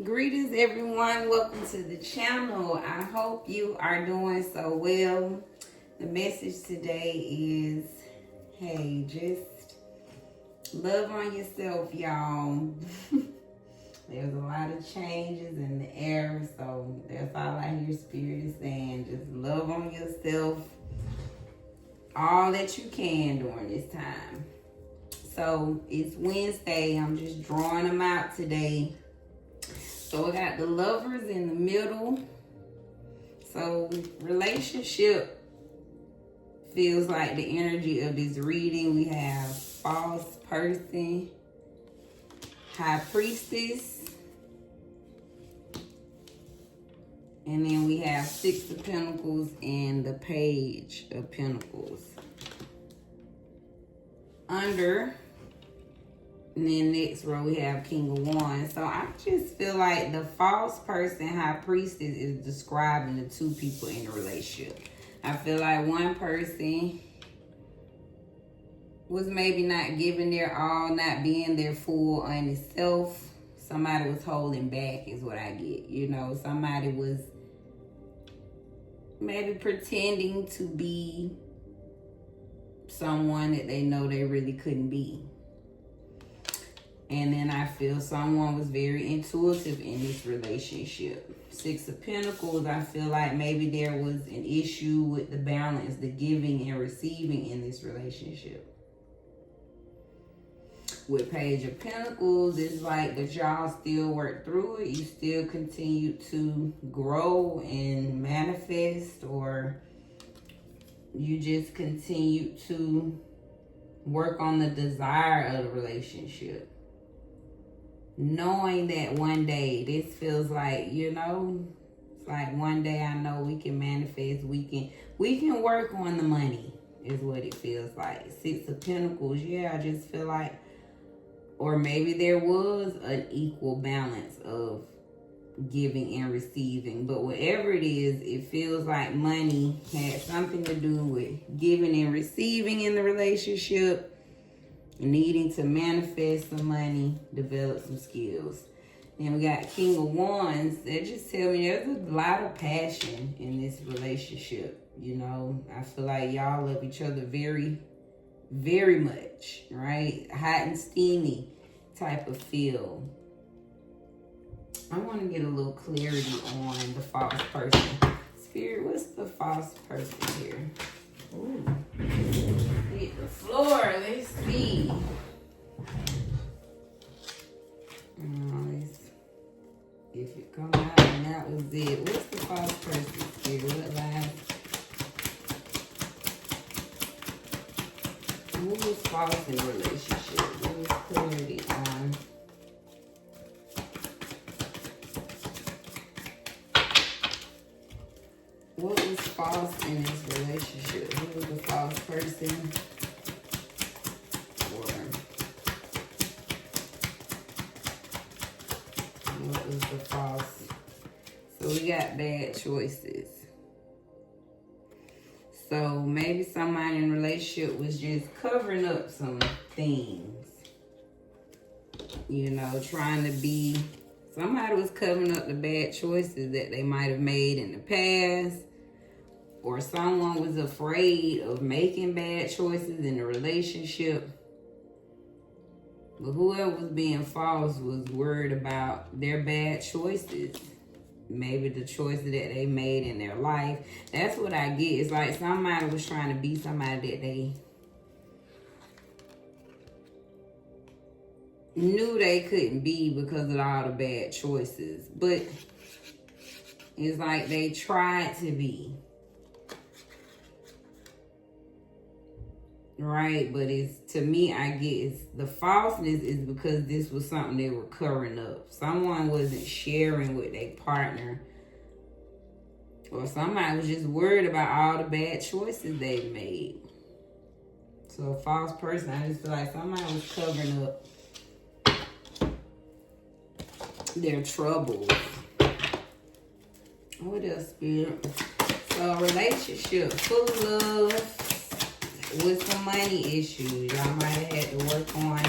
Greetings everyone, welcome to the channel. I hope you are doing so well. The message today is, hey, just love on yourself, y'all. There's a lot of changes in the air, so that's all I hear Spirit is saying. Just love on yourself all that you can during this time. So it's Wednesday, I'm just drawing them out today. So I got the Lovers in the middle. So relationship feels like the energy of this reading. We have False Person, High Priestess, and then we have Six of Pentacles and the Page of Pentacles. And then next row we have King of Wands. So I just feel like the false person, High Priestess, is describing the two people in a relationship. I feel like one person was maybe not giving their all, not being their full honest self. Somebody was holding back is what I get. You know, somebody was maybe pretending to be someone that they know they really couldn't be. And then I feel someone was very intuitive in this relationship. Six of Pentacles, I feel like maybe there was an issue with the balance, the giving and receiving in this relationship. With Page of Pentacles, it's like that y'all still work through it. You still continue to grow and manifest, or you just continue to work on the desire of the relationship. Knowing that one day, this feels like, you know, it's like one day I know we can manifest, we can work on the money is what it feels like. Six of Pentacles, yeah, I just feel like, or maybe there was an equal balance of giving and receiving, but whatever it is, it feels like money had something to do with giving and receiving in the relationship. Needing to manifest some money, develop some skills. Then we got King of Wands. That just tell me there's a lot of passion in this relationship. You know, I feel like y'all love each other very, very much, right? Hot and steamy type of feel. I want to get a little clarity on the false person. Spirit, what's the false person here? Ooh. Hit the floor. Let's see. If it come out and that was it. What's the false person here? What lies? Who was false in a relationship? What was clarity on? What was false in this relationship? Who was the false person? Or what was the false? So we got bad choices. So maybe somebody in a relationship was just covering up some things. You know, trying to be... Somebody was covering up the bad choices that they might have made in the past. Or someone was afraid of making bad choices in a relationship. But whoever was being false was worried about their bad choices. Maybe the choices that they made in their life. That's what I get. It's like somebody was trying to be somebody that they knew they couldn't be because of all the bad choices. But it's like they tried to be. Right? But it's, to me, I get it's the falseness is because this was something they were covering up. Someone wasn't sharing with their partner. Or somebody was just worried about all the bad choices they made. So a false person, I just feel like somebody was covering up their troubles. What else, Spirit? So a relationship full of love with some money issues. Y'all might have had to work on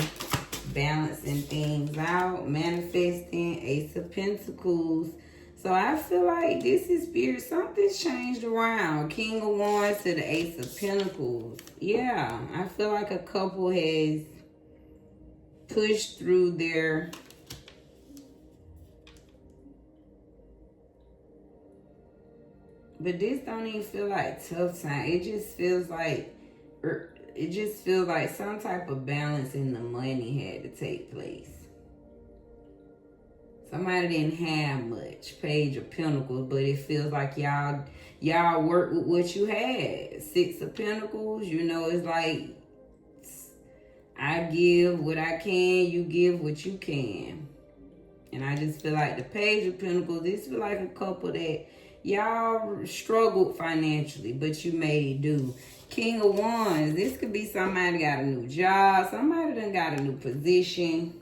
balancing things out, manifesting. Ace of Pentacles. So I feel like this is spirit. Something's changed around. King of Wands to the Ace of Pentacles. Yeah, I feel like a couple has pushed through their but this don't even feel like tough time. It just feels like some type of balance in the money had to take place. Somebody didn't have much. Page of Pentacles, but it feels like y'all work with what you had. Six of Pentacles, you know, it's like I give what I can, you give what you can. And I just feel like the Page of Pentacles, this feel like a couple that y'all struggled financially, but you made it do. King of Wands, this could be somebody got a new job. Somebody done got a new position.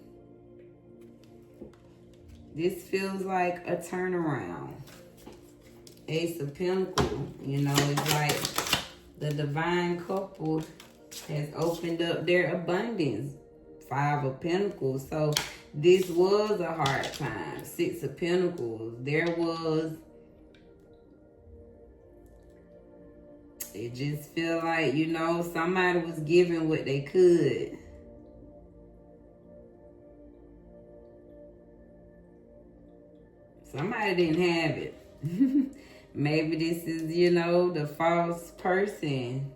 This feels like a turnaround. Ace of Pentacles, you know, it's like the divine couple has opened up their abundance. Five of Pentacles. So this was a hard time. Six of Pentacles. It just feel like, you know, somebody was giving what they could. Somebody didn't have it. Maybe this is, you know, the false person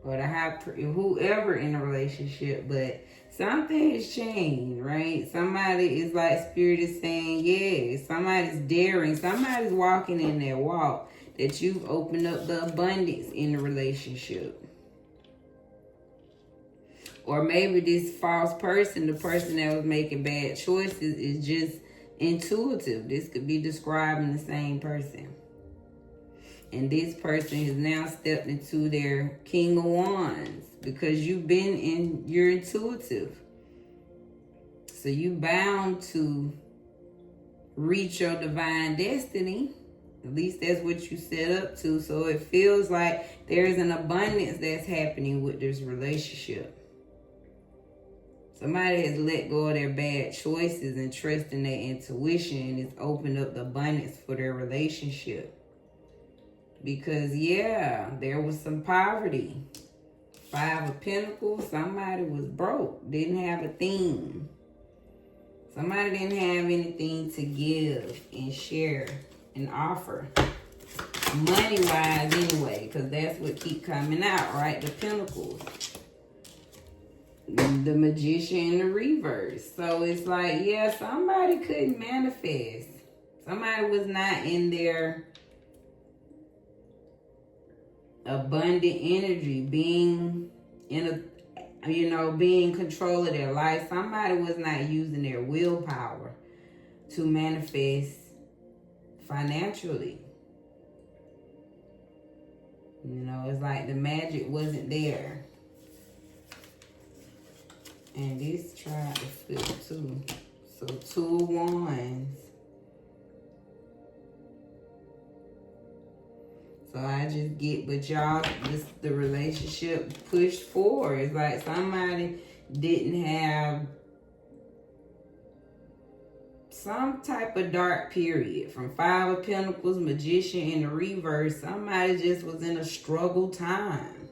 or whoever in a relationship, but something has changed, right? Somebody is like spirit is saying, yeah, somebody's daring, somebody's walking in their walk, that you've opened up the abundance in the relationship. Or maybe this false person, the person that was making bad choices, is just intuitive. This could be describing the same person. And this person has now stepped into their King of Wands because you're intuitive. So you bound to reach your divine destiny. At least that's what you set up to. So it feels like there's an abundance that's happening with this relationship. Somebody has let go of their bad choices and trust in their intuition, and it's opened up the abundance for their relationship. Because, yeah, there was some poverty. Five of Pentacles, somebody was broke, didn't have a thing. Somebody didn't have anything to give and share and offer. Money-wise anyway, because that's what keep coming out, right? The Pentacles. The Magician in the reverse. So it's like, yeah, somebody couldn't manifest. Somebody was not in their abundant energy, being in being control of their life. Somebody was not using their willpower to manifest financially. You know, it's like the magic wasn't there. And this tried to flip too. So 2 of Wands. So I just get, but y'all, the relationship pushed forward. It's like somebody didn't have some type of dark period. From 5 of Pentacles, Magician in the reverse, somebody just was in a struggle time.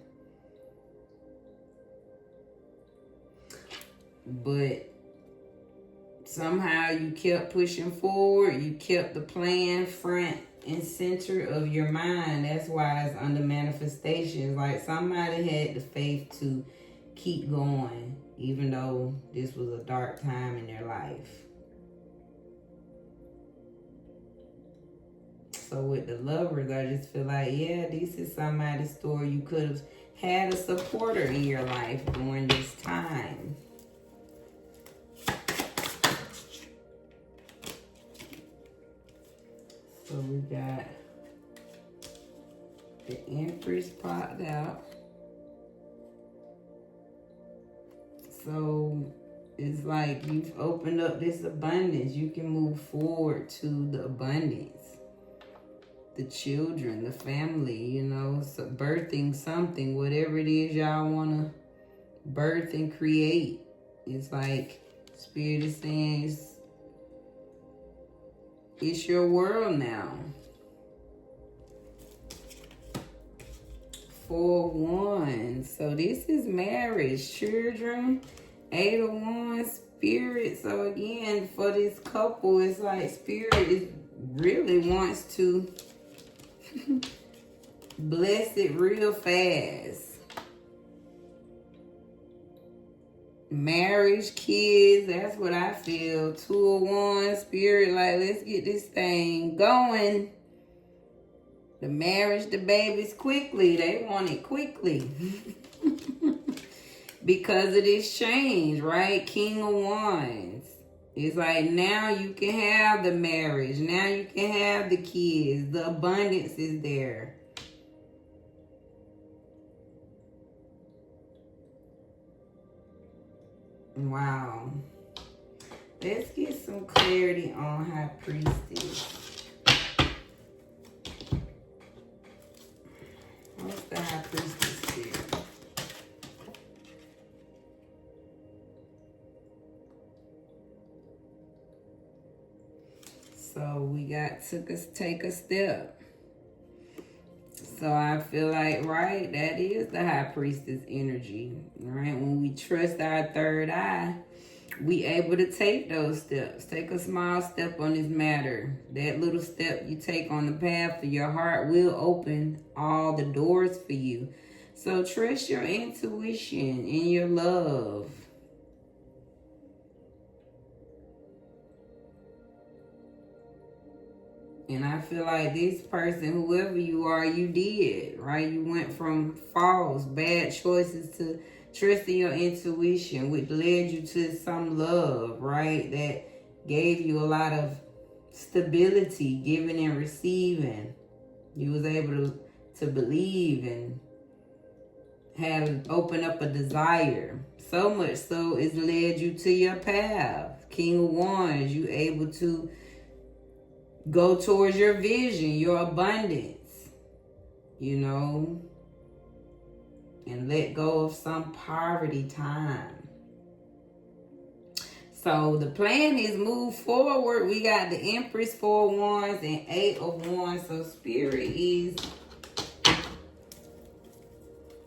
But somehow you kept pushing forward. You kept the plan front and center of your mind. That's why it's under manifestation. Like somebody had the faith to keep going, even though this was a dark time in their life. So with the Lovers, I just feel like, yeah, this is somebody's story. You could have had a supporter in your life during this time. So we got the Empress popped out. So it's like you've opened up this abundance. You can move forward to the abundance. The children, the family, you know, so birthing something, whatever it is y'all want to birth and create It's like Spirit is saying it's your world now. 4 of Wands. So this is marriage, children. 8 of Wands, Spirit. So again, for this couple, it's like Spirit really wants to bless it real fast. Marriage, kids, that's what I feel. 2 of Wands, Spirit, like, let's get this thing going. The marriage, the babies, quickly. They want it quickly. Because of this change, right? King of Wands. It's like now you can have the marriage. Now you can have the kids. The abundance is there. Wow. Let's get some clarity on High Priestess. What's the High Priestess spirit? So we got to take a step. So I feel like, right, that is the High Priestess energy, right? When we trust our third eye, we able to take those steps. Take a small step on this matter. That little step you take on the path to your heart will open all the doors for you. So trust your intuition and your love. And I feel like this person, whoever you are, you did, right? You went from false, bad choices to trusting your intuition, which led you to some love, right? That gave you a lot of stability, giving and receiving. You was able to believe and open up a desire. So much so it's led you to your path. King of Wands, you able to go towards your vision, your abundance, you know, and let go of some poverty time. So the plan is move forward. We got the Empress, 4 of Wands, and 8 of Wands. So Spirit is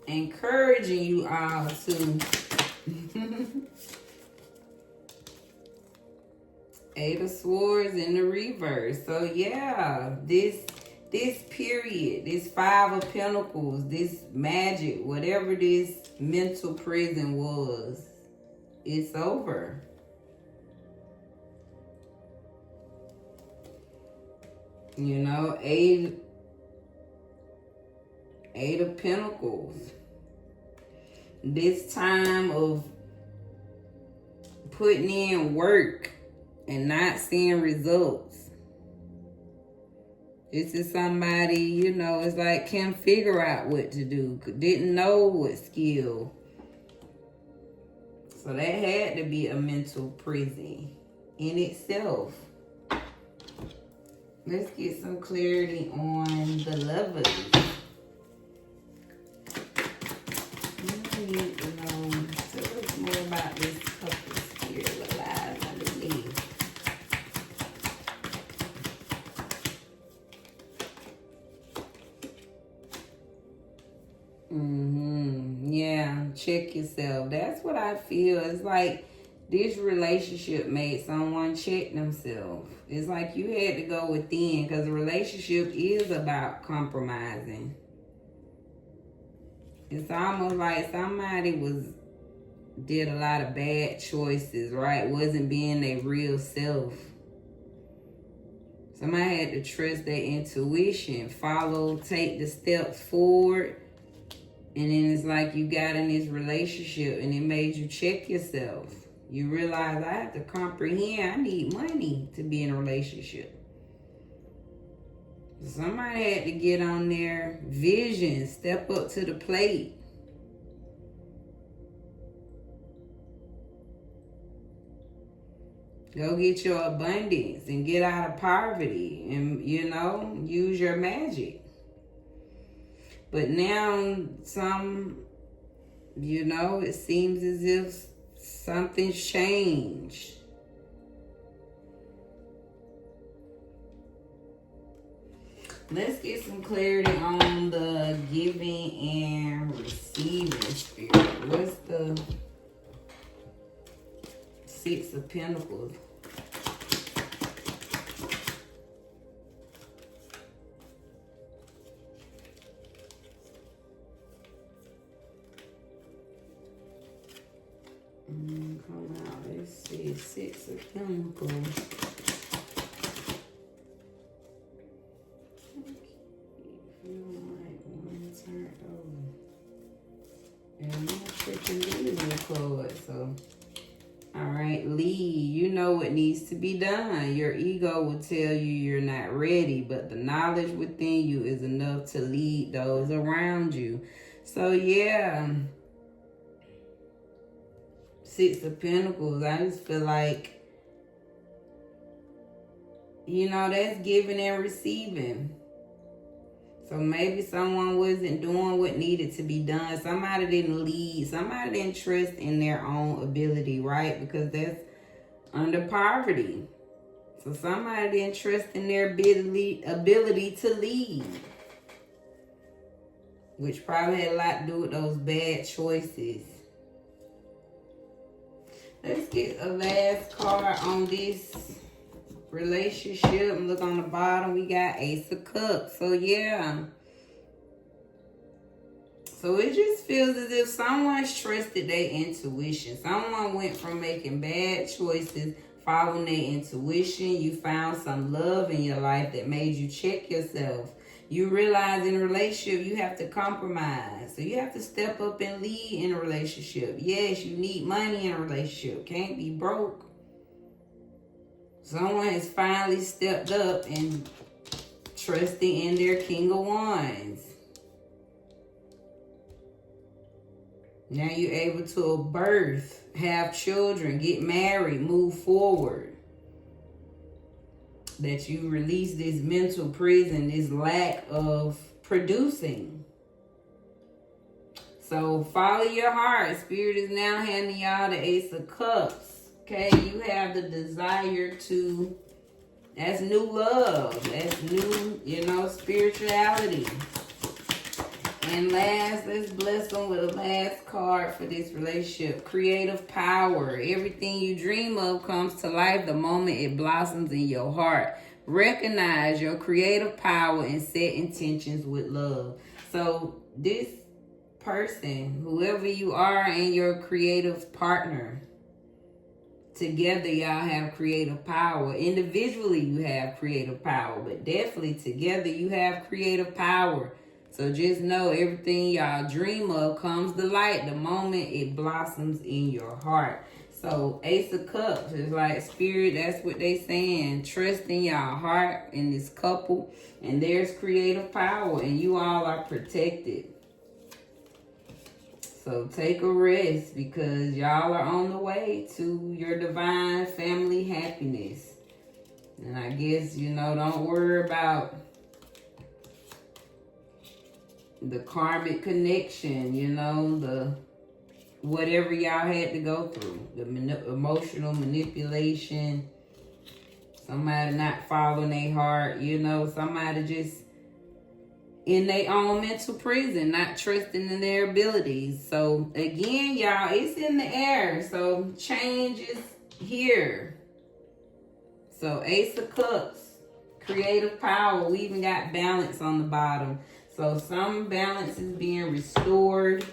encouraging you all to 8 of Swords in the reverse. So yeah, this period, this 5 of Pentacles, this magic, whatever this mental prison was, it's over. You know, 8 of Pentacles. This time of putting in work and not seeing results. This is somebody, you know, it's like can figure out what to do. Didn't know what skill. So that had to be a mental prison in itself. Let's get some clarity on the Lovers. I need to know, tell us more about this couple spirit, what lies underneath. Yeah, check yourself. That's what I feel. It's like this relationship made someone check themselves. It's like you had to go within, because a relationship is about compromising. It's almost like somebody did a lot of bad choices, right? Wasn't being their real self. Somebody had to trust their intuition, follow, take the steps forward. And then it's like you got in this relationship and it made you check yourself. You realize I have to comprehend, I need money to be in a relationship. Somebody had to get on their vision, step up to the plate. Go get your abundance and get out of poverty and, you know, use your magic. But now you know, it seems as if Something's changed. Let's get some clarity on the giving and receiving spirit. What's the Six of Pentacles? Come out. Let's see. Six of Pentacles. So, all right, lead. You know what needs to be done. Your ego will tell you you're not ready, but the knowledge within you is enough to lead those around you. So, yeah. Six of Pentacles. I just feel like, you know, that's giving and receiving. So maybe someone wasn't doing what needed to be done. Somebody didn't lead. Somebody didn't trust in their own ability, right? Because that's under poverty. So somebody didn't trust in their ability to lead. Which probably had a lot to do with those bad choices. Let's get a last card on this relationship. And look on the bottom, we got Ace of Cups. So yeah, so it just feels as if someone's trusted their intuition. Someone went from making bad choices, following their intuition. You found some love in your life that made you check yourself. You realize in a relationship you have to compromise. So you have to step up and lead in a relationship. Yes, you need money in a relationship. Can't be broke. Someone has finally stepped up and trusting in their King of Wands. Now you're able to birth, have children, get married, move forward. That you release this mental prison, this lack of producing. So follow your heart. Spirit is now handing y'all the Ace of Cups. Okay, you have the desire to, that's new love. That's new, you know, spirituality. And last, let's bless them with a last card for this relationship. Creative power. Everything you dream of comes to life the moment it blossoms in your heart. Recognize your creative power and set intentions with love. So this person, whoever you are and your creative partner, together y'all have creative power. Individually you have creative power, but definitely together you have creative power. So just know everything y'all dream of comes to light the moment it blossoms in your heart. So Ace of Cups is like, Spirit, that's what they saying. Trust in y'all heart in this couple, and there's creative power, and you all are protected. So take a rest because y'all are on the way to your divine family happiness. And I guess, you know, don't worry about the karmic connection, you know, the whatever y'all had to go through. The emotional manipulation, somebody not following their heart, you know, somebody just in their own mental prison, not trusting in their abilities. So again, y'all, it's in the air. So change is here. So Ace of Cups, creative power. We even got balance on the bottom. So some balance is being restored.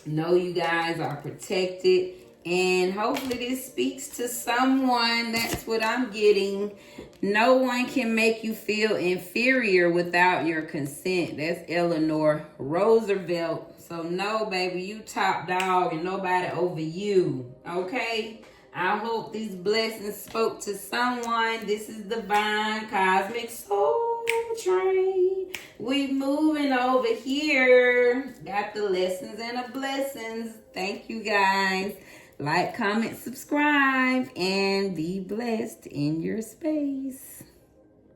Know you guys are protected. And hopefully this speaks to someone. That's what I'm getting. No one can make you feel inferior without your consent. That's Eleanor Roosevelt. So no, baby, you top dog and nobody over you. Okay? I hope these blessings spoke to someone. This is Divine Cosmic Soul Train. We moving over here. Got the lessons and the blessings. Thank you guys. Like, comment, subscribe, and be blessed in your space.